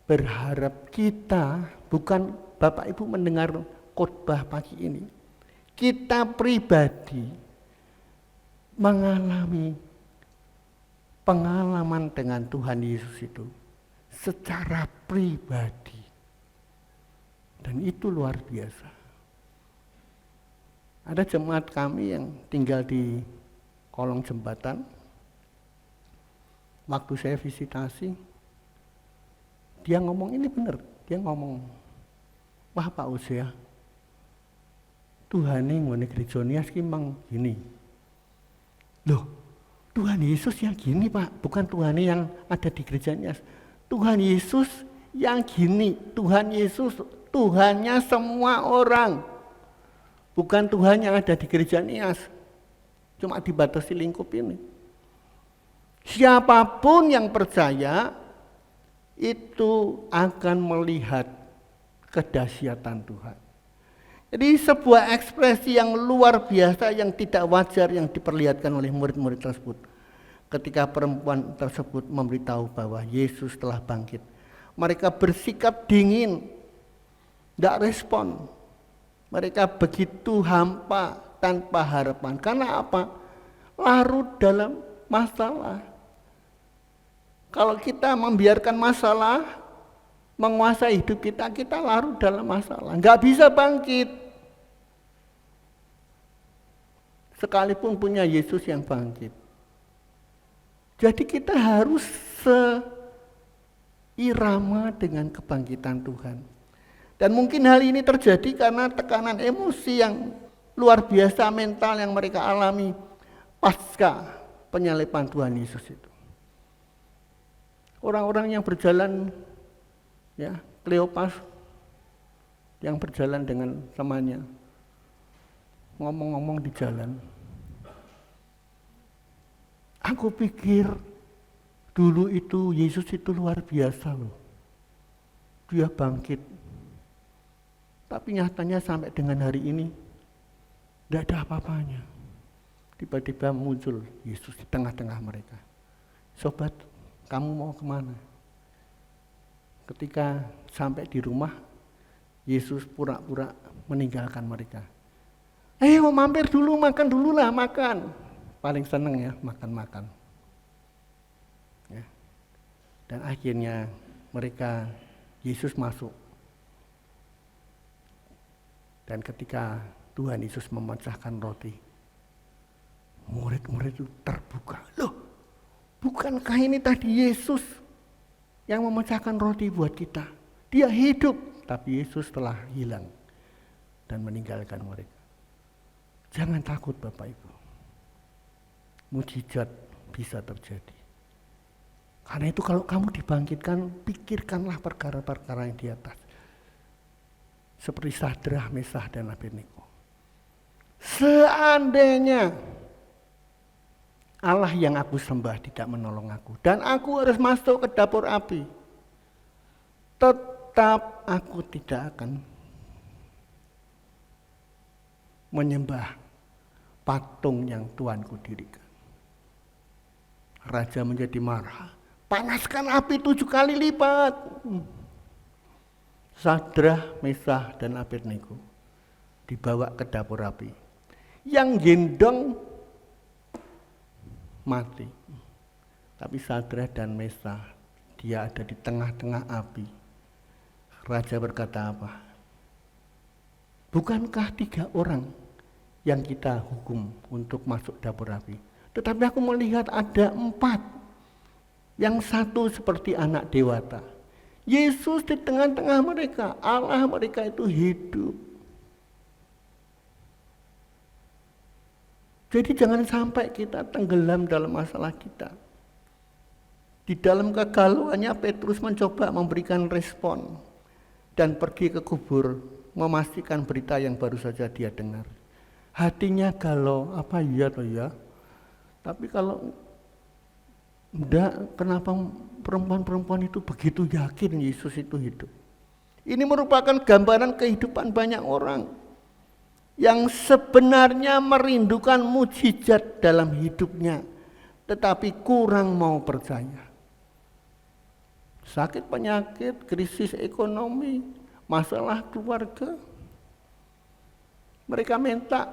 [SPEAKER 2] berharap kita, bukan Bapak Ibu mendengar khotbah pagi ini, kita pribadi mengalami pengalaman dengan Tuhan Yesus itu secara pribadi. Dan itu luar biasa. Ada jemaat kami yang tinggal di kolong jembatan. Waktu saya visitasi, dia ngomong ini benar. Dia ngomong, wah Pak Usea, Tuhan ini ngone gereja Nias ki mang gini. Loh, Tuhan Yesus yang gini Pak, bukan Tuhan yang ada di gereja Nias. Tuhan Yesus yang gini, Tuhan Yesus Tuhannya semua orang. Bukan Tuhan yang ada di gereja Nias. Cuma dibatasi lingkup ini. Siapapun yang percaya itu akan melihat kedahsyatan Tuhan. Jadi sebuah ekspresi yang luar biasa yang tidak wajar yang diperlihatkan oleh murid-murid tersebut. Ketika perempuan tersebut memberitahu bahwa Yesus telah bangkit. Mereka bersikap dingin, tidak respon. Mereka begitu hampa tanpa harapan. Karena apa? Larut dalam masalah. Kalau kita membiarkan masalah menguasai hidup kita, kita larut dalam masalah. Nggak bisa bangkit. Sekalipun punya Yesus yang bangkit. Jadi kita harus seirama dengan kebangkitan Tuhan. Dan mungkin hal ini terjadi karena tekanan emosi yang luar biasa mental yang mereka alami pasca penyaliban Tuhan Yesus itu. Orang-orang yang berjalan, ya, Kleopas yang berjalan dengan temannya, ngomong-ngomong di jalan. Aku pikir dulu itu Yesus itu luar biasa loh. Dia bangkit. Tapi nyatanya sampai dengan hari ini tidak ada apa-apanya. Tiba-tiba muncul Yesus di tengah-tengah mereka. Sobat, kamu mau kemana? Ketika sampai di rumah, Yesus pura-pura meninggalkan mereka. Ayo mampir dulu, makan dulu lah, makan. Paling seneng ya, makan-makan. Ya. Dan akhirnya mereka, Yesus masuk. Dan ketika Tuhan Yesus memecahkan roti, murid-murid itu terbuka. Loh, bukankah ini tadi Yesus yang memecahkan roti buat kita? Dia hidup, tapi Yesus telah hilang dan meninggalkan mereka. Jangan takut Bapak Ibu. Mujizat bisa terjadi. Karena itu kalau kamu dibangkitkan, pikirkanlah perkara-perkara yang di atas. Seperti Sadrah, Mesah, dan Abednego. Seandainya Allah yang aku sembah tidak menolong aku, dan aku harus masuk ke dapur api, tetap aku tidak akan menyembah patung yang Tuanku dirikan. Raja menjadi marah. Panaskan api 7 kali lipat. Sadrah, Mesah, dan Abednego dibawa ke dapur api. Yang gendong mati. Tapi Sadrah dan Mesah, dia ada di tengah-tengah api. Raja berkata apa? Bukankah 3 orang yang kita hukum untuk masuk dapur api? Tetapi aku melihat ada 4. Yang satu seperti anak dewata. Yesus di tengah-tengah mereka. Allah mereka itu hidup. Jadi jangan sampai kita tenggelam dalam masalah kita. Di dalam kegalauannya Petrus mencoba memberikan respon. Dan pergi ke kubur memastikan berita yang baru saja dia dengar. Hatinya galau, apa iya toh ya? Tapi kalau enggak, kenapa perempuan-perempuan itu begitu yakin Yesus itu hidup? Ini merupakan gambaran kehidupan banyak orang yang sebenarnya merindukan mujizat dalam hidupnya, tetapi kurang mau percaya. Sakit penyakit, krisis ekonomi, masalah keluarga. Mereka minta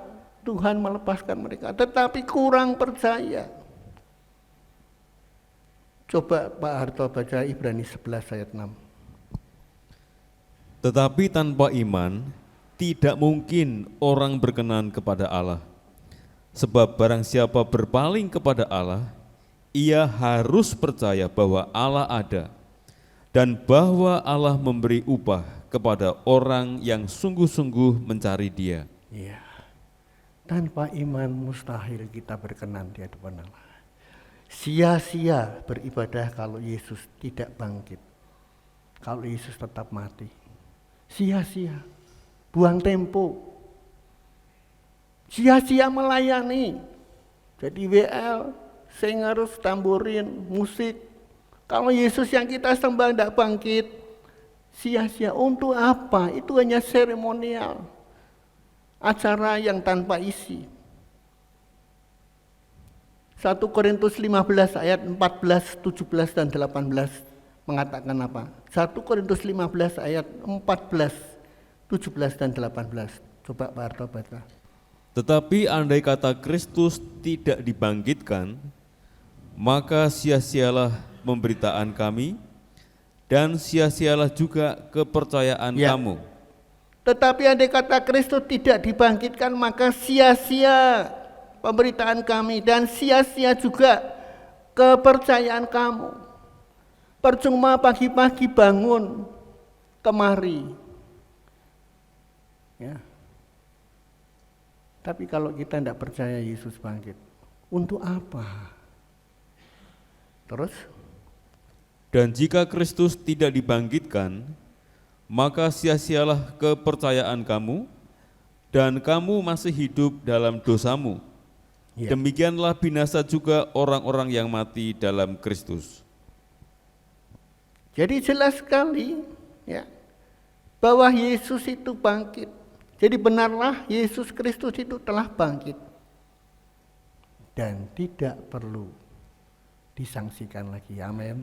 [SPEAKER 2] Tuhan melepaskan mereka, tetapi kurang percaya. Coba Pak Harto baca Ibrani 11 ayat 6.
[SPEAKER 3] Tetapi tanpa iman, tidak mungkin orang berkenan kepada Allah. Sebab barang siapa berpaling kepada Allah, ia harus percaya bahwa Allah ada, dan bahwa Allah memberi upah kepada orang yang sungguh-sungguh mencari Dia.
[SPEAKER 2] Iya. Tanpa iman mustahil kita berkenan di hadapan Allah. Sia-sia beribadah kalau Yesus tidak bangkit. Kalau Yesus tetap mati. Sia-sia. Buang tempo. Sia-sia melayani. Jadi WL, sing harus tamborin, musik. Kalau Yesus yang kita sembah tidak bangkit, sia-sia. Untuk apa? Itu hanya seremonial. Acara yang tanpa isi. 1 Korintus 15 ayat 14, 17, dan 18 mengatakan apa? 1 Korintus 15 ayat 14, 17, dan 18. Coba Pak Harto baca.
[SPEAKER 3] Tetapi andai kata Kristus tidak dibangkitkan, maka sia-sialah pemberitaan kami, dan sia-sialah juga kepercayaan kamu.
[SPEAKER 2] Tetapi andai kata Kristus tidak dibangkitkan, maka sia-sia pemberitaan kami, dan sia-sia juga kepercayaan kamu. Percuma pagi-pagi bangun kemari. Ya. Tapi kalau kita tidak percaya Yesus bangkit, untuk apa Terus?
[SPEAKER 3] Dan jika Kristus tidak dibangkitkan, maka sia-sialah kepercayaan kamu, dan kamu masih hidup dalam dosamu.
[SPEAKER 2] Ya.
[SPEAKER 3] Demikianlah binasa juga orang-orang yang mati dalam Kristus.
[SPEAKER 2] Jadi jelas sekali ya, bahwa Yesus itu bangkit. Jadi benarlah Yesus Kristus itu telah bangkit. Dan tidak perlu disangsikan lagi. Amin.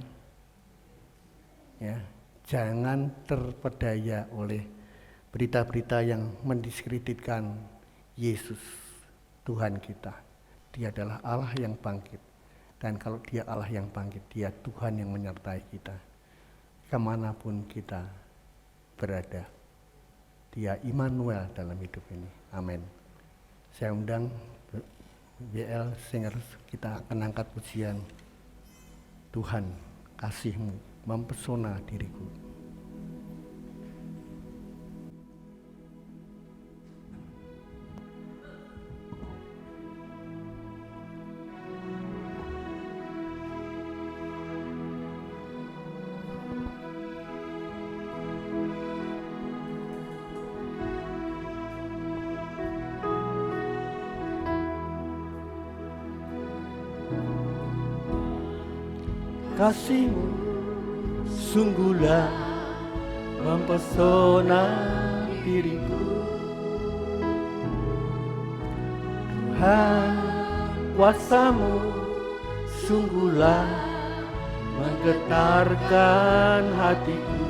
[SPEAKER 2] Ya, jangan terpedaya oleh berita-berita yang mendiskreditkan Yesus Tuhan kita. Dia adalah Allah yang bangkit. Dan kalau dia Allah yang bangkit, dia Tuhan yang menyertai kita. Kemanapun kita berada. Dia Immanuel dalam hidup ini. Amin. Saya undang BL Singers, kita akan angkat pujian Tuhan, kasih-Mu mempesona diriku. Kasih-Mu sungguhlah mempesona diriku. Tuhan, kuasa-Mu sungguhlah menggetarkan hatiku.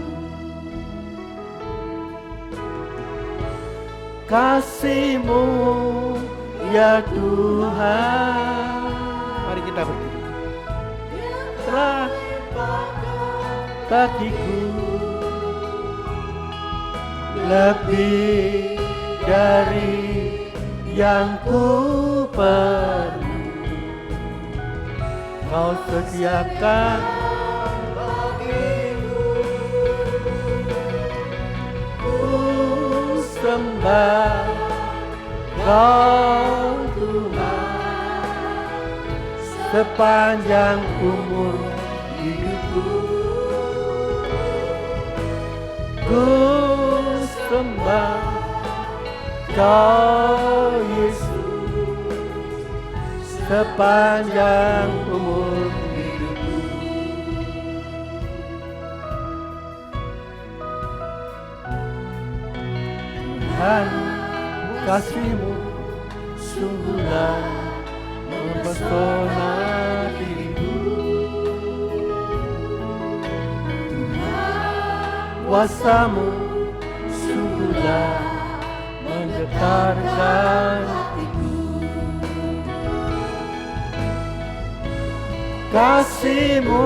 [SPEAKER 2] Kasih-Mu ya Tuhan. Mari kita berdiri. Telah bagiku lebih dari yang ku perlu. Kau sediakan bagiku. Ku sembah Kau Tuhan sepanjang umur hidupku. Ku sembah Kau Yesus sepanjang umur hidupku. Tuhan, kasih-Mu sungguhlah mempesona diriku. Kuasa-Mu sungguhlah menggetarkan hatiku. Kasih-Mu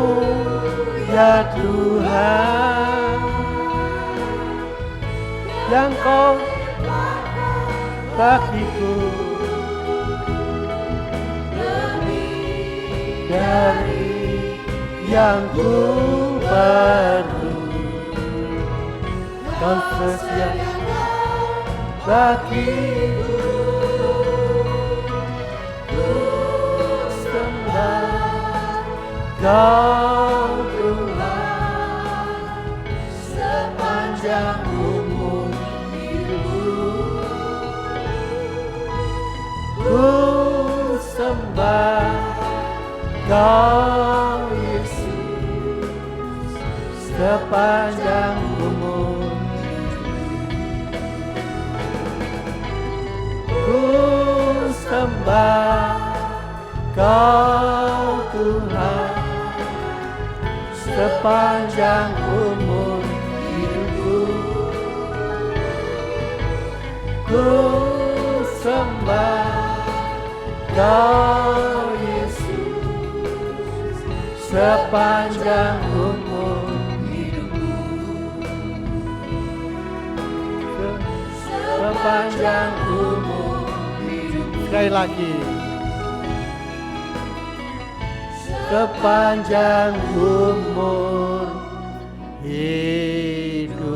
[SPEAKER 2] ya Tuhan yang Kau bagiku lebih dari yang ku perlu. Kau sediakan bagiku. Ku sembah Kau Tuhan sepanjang umur hidupku. Ku sembah Kau Yesus sepanjang umur. Ku sembah Kau Tuhan sepanjang umur hidupku. Ku sembah Kau Yesus sepanjang umur hidupku. Sepanjang umur hidupku. Sekali lagi. Sepanjang umur hidupku.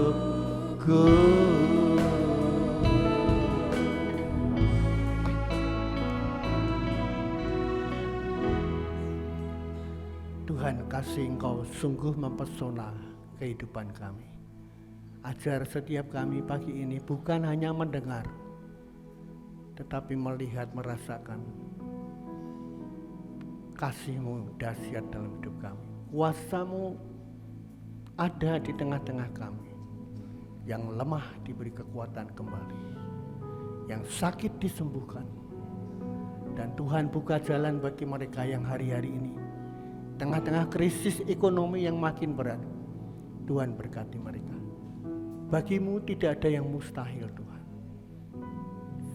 [SPEAKER 2] Tuhan kasih Engkau sungguh mempesona kehidupan kami. Ajar setiap kami pagi ini bukan hanya mendengar, tetapi melihat, merasakan kasih-Mu dahsyat dalam hidup kami. Kuasa-Mu ada di tengah-tengah kami. Yang lemah diberi kekuatan kembali, yang sakit disembuhkan. Dan Tuhan buka jalan bagi mereka yang hari-hari ini tengah-tengah krisis ekonomi yang makin berat. Tuhan berkati mereka. Bagi-Mu tidak ada yang mustahil, Tuhan.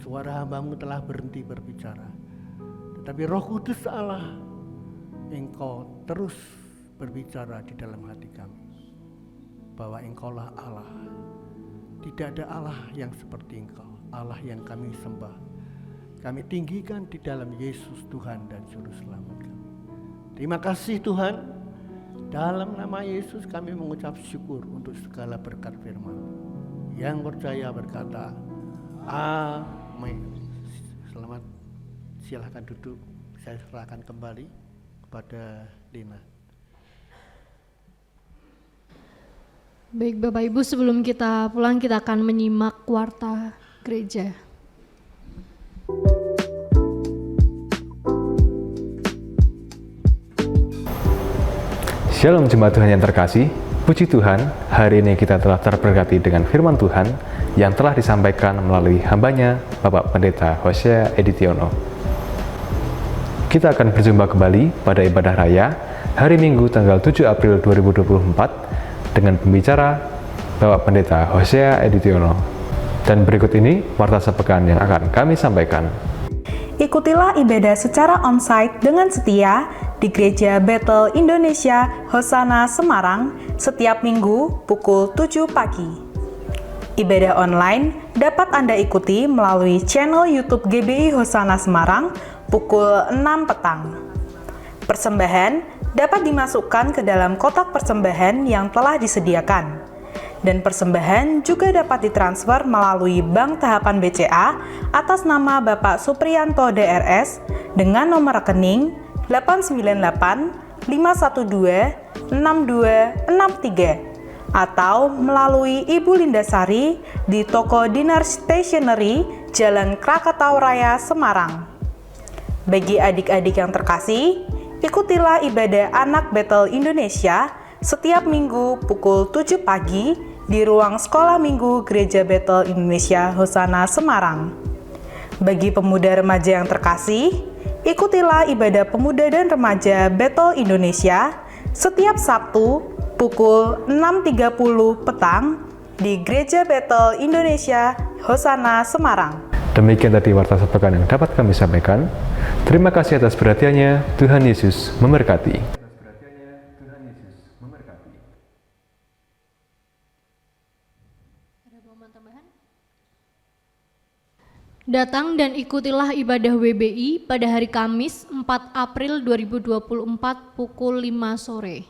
[SPEAKER 2] Suara hamba-Mu telah berhenti berbicara, tetapi Roh Kudus Allah, Engkau terus berbicara di dalam hati kami, bahwa Engkaulah Allah. Tidak ada Allah yang seperti Engkau, Allah yang kami sembah. Kami tinggikan di dalam Yesus Tuhan dan Juru Selamat kami. Terima kasih Tuhan. Dalam nama Yesus kami mengucap syukur untuk segala berkat firman. Yang percaya berkata, amin. Selamat, silahkan duduk. Saya serahkan kembali kepada Lina.
[SPEAKER 1] Baik Bapak Ibu, sebelum kita pulang kita akan menyimak warta gereja.
[SPEAKER 4] Shalom jemaat Tuhan yang terkasih, puji Tuhan, hari ini kita telah terberkati dengan firman Tuhan yang telah disampaikan melalui hambanya Bapak Pendeta Hosea Editiono. Kita akan berjumpa kembali pada ibadah raya hari Minggu tanggal 7 April 2024 dengan pembicara Bapak Pendeta Hosea Editiono. Dan berikut ini warta sepekan yang akan kami sampaikan.
[SPEAKER 5] Ikutilah ibadah secara onsite dengan setia di Gereja Bethel Indonesia Hosana Semarang setiap minggu pukul 7 pagi. Ibadah online dapat Anda ikuti melalui channel YouTube GBI Hosana Semarang pukul 6 petang. Persembahan dapat dimasukkan ke dalam kotak persembahan yang telah disediakan. Dan persembahan juga dapat ditransfer melalui Bank Tahapan BCA atas nama Bapak Supriyanto DRS dengan nomor rekening 898 512 6263 atau melalui Ibu Lindasari di Toko Dinar Stationery, Jalan Krakatau Raya, Semarang. Bagi adik-adik yang terkasih, ikutilah ibadah anak Bethel Indonesia setiap minggu pukul 7 pagi di ruang sekolah minggu Gereja Bethel Indonesia Hosana Semarang. Bagi pemuda remaja yang terkasih, ikutilah ibadah pemuda dan remaja Bethel Indonesia setiap Sabtu pukul 6.30 petang di Gereja Bethel Indonesia Hosana Semarang.
[SPEAKER 4] Demikian tadi warta sepekan yang dapat kami sampaikan. Terima kasih atas perhatiannya. Tuhan Yesus memberkati.
[SPEAKER 1] Datang dan ikutilah ibadah WBI pada hari Kamis 4 April 2024 pukul 5 sore.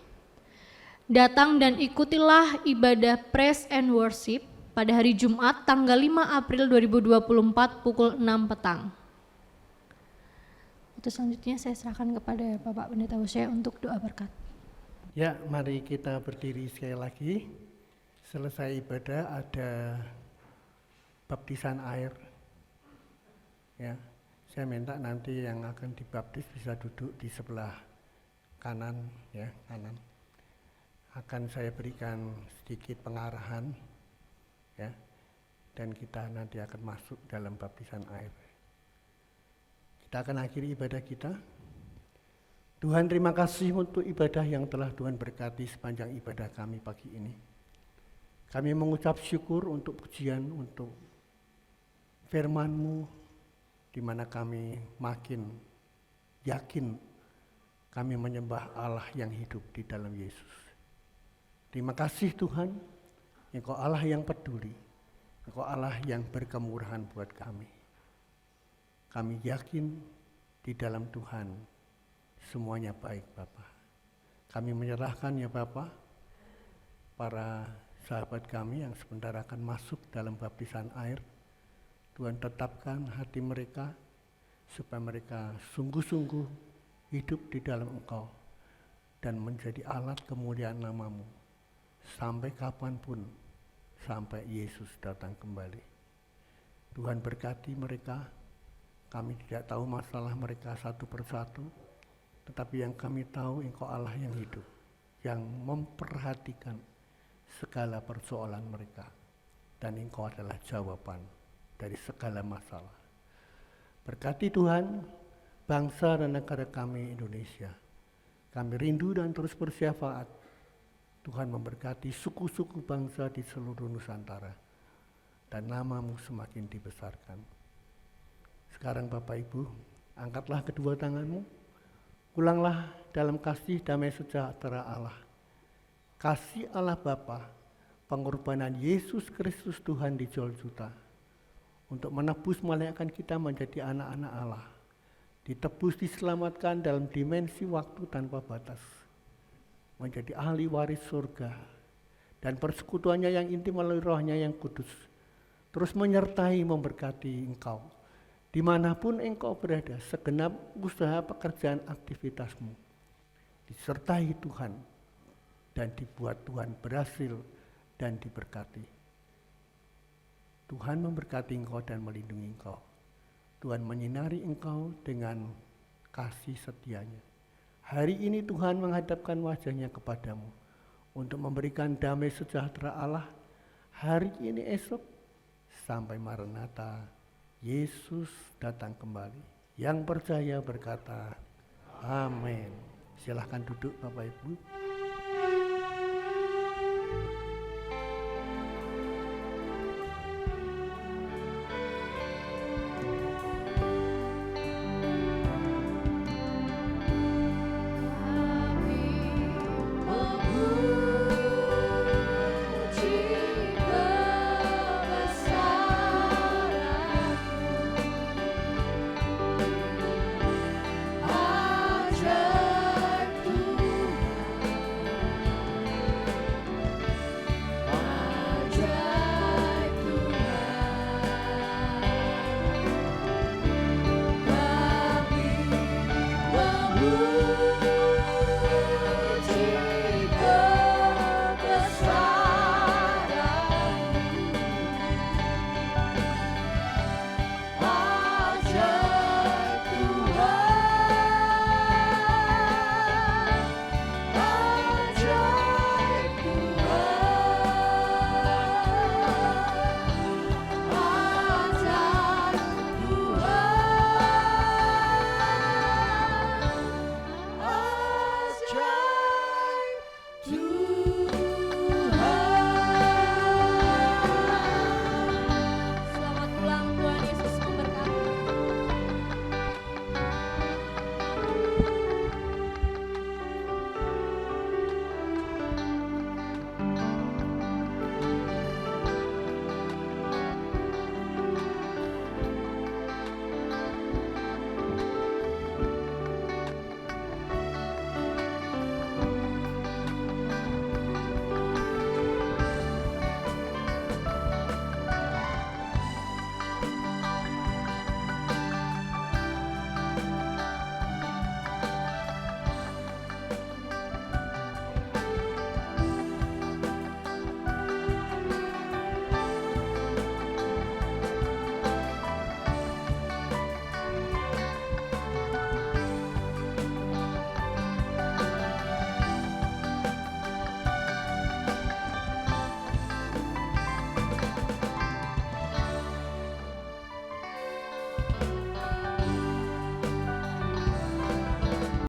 [SPEAKER 1] Datang dan ikutilah ibadah Praise and Worship pada hari Jumat tanggal 5 April 2024 pukul 6 petang. Itu selanjutnya saya serahkan kepada Bapak Pendeta Hosea untuk doa berkat.
[SPEAKER 2] Ya, mari kita berdiri sekali lagi. Selesai ibadah ada baptisan air. Ya, saya minta nanti yang akan dibaptis bisa duduk di sebelah kanan, ya, kanan. Akan saya berikan sedikit pengarahan, ya, dan kita nanti akan masuk dalam baptisan air. Kita akan akhiri ibadah kita. Tuhan, terima kasih untuk ibadah yang telah Tuhan berkati sepanjang ibadah kami pagi ini. Kami mengucap syukur untuk pujian, untuk firman-Mu, di mana kami makin yakin kami menyembah Allah yang hidup di dalam Yesus. Terima kasih Tuhan, Engkau Allah yang peduli, Engkau Allah yang berkemurahan buat kami. Kami yakin di dalam Tuhan semuanya baik Bapa. Kami menyerahkan ya Bapa, para sahabat kami yang sebentar akan masuk dalam baptisan air. Tuhan tetapkan hati mereka supaya mereka sungguh-sungguh hidup di dalam Engkau. dan menjadi alat kemuliaan nama-Mu sampai kapanpun, sampai Yesus datang kembali. Tuhan berkati mereka. Kami tidak tahu masalah mereka satu persatu, tetapi yang kami tahu Engkau Allah yang hidup, yang memperhatikan segala persoalan mereka, dan Engkau adalah jawaban dari segala masalah. Berkati Tuhan bangsa dan negara kami Indonesia. Kami rindu dan terus bersyafaat. Tuhan memberkati suku-suku bangsa di seluruh Nusantara, dan nama-Mu semakin dibesarkan. Sekarang Bapak Ibu, angkatlah kedua tangan-Mu, ulanglah dalam kasih damai sejahtera Allah. Kasih Allah Bapa, pengorbanan Yesus Kristus Tuhan di Golgota, untuk menebus melayakkan kita menjadi anak-anak Allah, ditebus diselamatkan dalam dimensi waktu tanpa batas, menjadi ahli waris surga, dan persekutuannya yang intim melalui Roh-Nya yang kudus, terus menyertai memberkati engkau, dimanapun engkau berada, segenap usaha pekerjaan aktivitasmu, disertai Tuhan, dan dibuat Tuhan berhasil dan diberkati. Tuhan memberkati engkau dan melindungi engkau. Tuhan menyinari engkau dengan kasih setia-Nya. Hari ini Tuhan menghadapkan wajah-Nya kepadamu untuk memberikan damai sejahtera Allah hari ini, esok, sampai Maranatha, Yesus datang kembali. Yang percaya berkata, amin. Silahkan duduk Bapak Ibu.